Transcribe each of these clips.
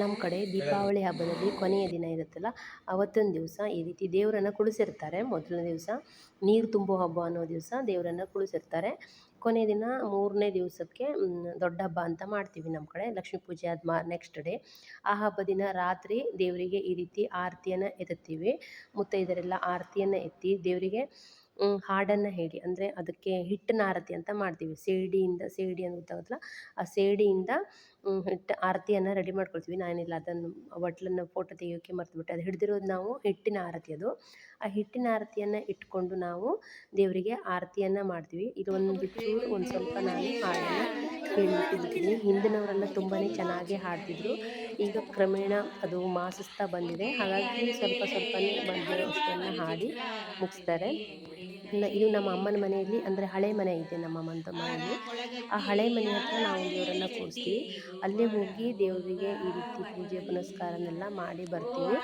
ನಮ್ಮ ಕಡೆ ದೀಪಾವಳಿ ಹಬ್ಬದಲ್ಲಿ ಕೊನೆಯ ದಿನ ಇರುತ್ತಲ್ಲ, ಅವತ್ತೊಂದು ದಿವಸ ಈ ರೀತಿ ದೇವರನ್ನು ಕುಳಿಸಿರ್ತಾರೆ. ಮೊದಲನೇ ದಿವಸ ನೀರು ತುಂಬೋ ಹಬ್ಬ ಅನ್ನೋ ದಿವಸ ದೇವರನ್ನು ಕುಳಿಸಿರ್ತಾರೆ. ಕೊನೆಯ ದಿನ ಮೂರನೇ ದಿವಸಕ್ಕೆ ದೊಡ್ಡ ಹಬ್ಬ ಅಂತ ಮಾಡ್ತೀವಿ ನಮ್ಮ ಕಡೆ. ಲಕ್ಷ್ಮೀ ಪೂಜೆ ಆದ ನೆಕ್ಸ್ಟ್ ಡೇ ಆ ಹಬ್ಬ ದಿನ ರಾತ್ರಿ ದೇವರಿಗೆ ಈ ರೀತಿ ಆರತಿಯನ್ನು ಎತ್ತುತ್ತೀವಿ. ಮುತ್ತೈದರೆಲ್ಲ ಆರತಿಯನ್ನು ಎತ್ತಿ ದೇವರಿಗೆ ಹಾಡನ್ನು ಹೇಳಿ, ಅಂದರೆ ಅದಕ್ಕೆ ಹಿಟ್ಟಿನ ಆರತಿ ಅಂತ ಮಾಡ್ತೀವಿ. ಸೇಡಿ ಅಂತ ಗೊತ್ತಾಗುತ್ತಲ್ಲ, ಆ ಸೇಡಿಯಿಂದ ಹಿಟ್ಟು ಆರತಿಯನ್ನು ರೆಡಿ ಮಾಡ್ಕೊಳ್ತೀವಿ. ನಾನಿಲ್ಲ ಅದನ್ನು ಬಟ್ಲನ್ನು ಫೋಟೋ ತೆಗಿಯೋಕ್ಕೆ ಮರ್ತುಬಿಟ್ಟೆ. ಅದು ಹಿಡ್ದಿರೋದು ನಾವು ಹಿಟ್ಟಿನ ಆರತಿ ಅದು. ಆ ಹಿಟ್ಟಿನ ಆರತಿಯನ್ನು ಇಟ್ಕೊಂಡು ನಾವು ದೇವರಿಗೆ ಆರತಿಯನ್ನು ಮಾಡ್ತೀವಿ. ಇದು ಒಂದು ಚೂರು ಒಂದು ಸ್ವಲ್ಪ ನಾನು ಹಾಡನ್ನು ಹೇಳಲಿಕ್ಕೆ ಬಿಟ್ಟಿದ್ದೀನಿ. ಹಿಂದಿನವರೆಲ್ಲ ತುಂಬಾ ಚೆನ್ನಾಗಿ ಹಾಡ್ತಿದ್ರು. ಈಗ ಕ್ರಮೇಣ ಅದು ಮಾಸಿಸ್ತಾ ಬಂದಿದೆ. ಹಾಗಾಗಿ ಸ್ವಲ್ಪ ಸ್ವಲ್ಪನೇ ಬಂದಿರೋಷ್ಟನ್ನು ಹಾಡಿ ಮುಗಿಸ್ತಾರೆ. ಇದು ನಮ್ಮ ಅಮ್ಮನ ಮನೆಯಲ್ಲಿ, ಅಂದರೆ ಹಳೆ ಮನೆ ಇದೆ ನಮ್ಮ ಅಮ್ಮನ ಮನೆಯಲ್ಲಿ. ಆ ಹಳೆ ಮನೆ ಹತ್ರ ನಾವು ದೇವರನ್ನು ಕೂರಿಸ್ತೀವಿ. ಅಲ್ಲೇ ಹೋಗಿ ದೇವರಿಗೆ ಈ ರೀತಿ ಪೂಜೆ ಪುನಸ್ಕಾರನೆಲ್ಲ ಮಾಡಿ ಬರ್ತೀವಿ.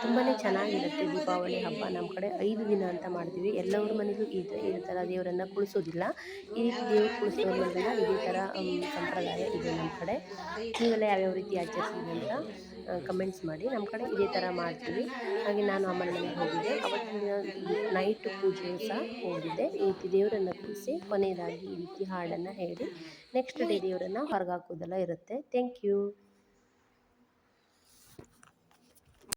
ತುಂಬಾ ಚೆನ್ನಾಗಿರುತ್ತೆ ದೀಪಾವಳಿ ಹಬ್ಬ. ನಮ್ಮ ಕಡೆ 5 ದಿನ ಅಂತ ಮಾಡ್ತೀವಿ. ಎಲ್ಲವ್ರ ಮನೇಲೂ ಇದೇ ಥರ ದೇವರನ್ನು ಕುಳಿಸೋದಿಲ್ಲ. ಈ ರೀತಿ ದೇವ್ರು ಕುಳಿಸೋದ್ರ ಮನೆಯಲ್ಲ ಇದೇ ಥರ ಸಂಪ್ರದಾಯ ಇದೆ ನಮ್ಮ ಕಡೆ. ನೀವೆಲ್ಲ ಯಾವ್ಯಾವ ರೀತಿ ಆಚರಿಸ್ತೀವಿ ಅಂತ ಕಮೆಂಟ್ಸ್ ಮಾಡಿ. ನಮ್ಮ ಕಡೆ ಇದೇ ಥರ ಮಾಡ್ತೀವಿ. ಹಾಗೆ ನಾನು ಅಮ್ಮನ ಮನೆಗೆ ಹೋಗಿದ್ದೆ. ಅವತ್ತಿನ ದಿನ ನೈಟ್ ಪೂಜೆಯು ಸಹ ಹೋಗಿದ್ದೆ. ಈ ರೀತಿ ದೇವರನ್ನು ಕೂರಿಸಿ ಕೊನೆಯದಾಗಿ ಈ ರೀತಿ ಹಾಡನ್ನು ಹೇಳಿ ನೆಕ್ಸ್ಟ್ ಡೇ ದೇವರನ್ನು ಹೊರಗೆ ಹಾಕೋದೆಲ್ಲ ಇರುತ್ತೆ. Thank you.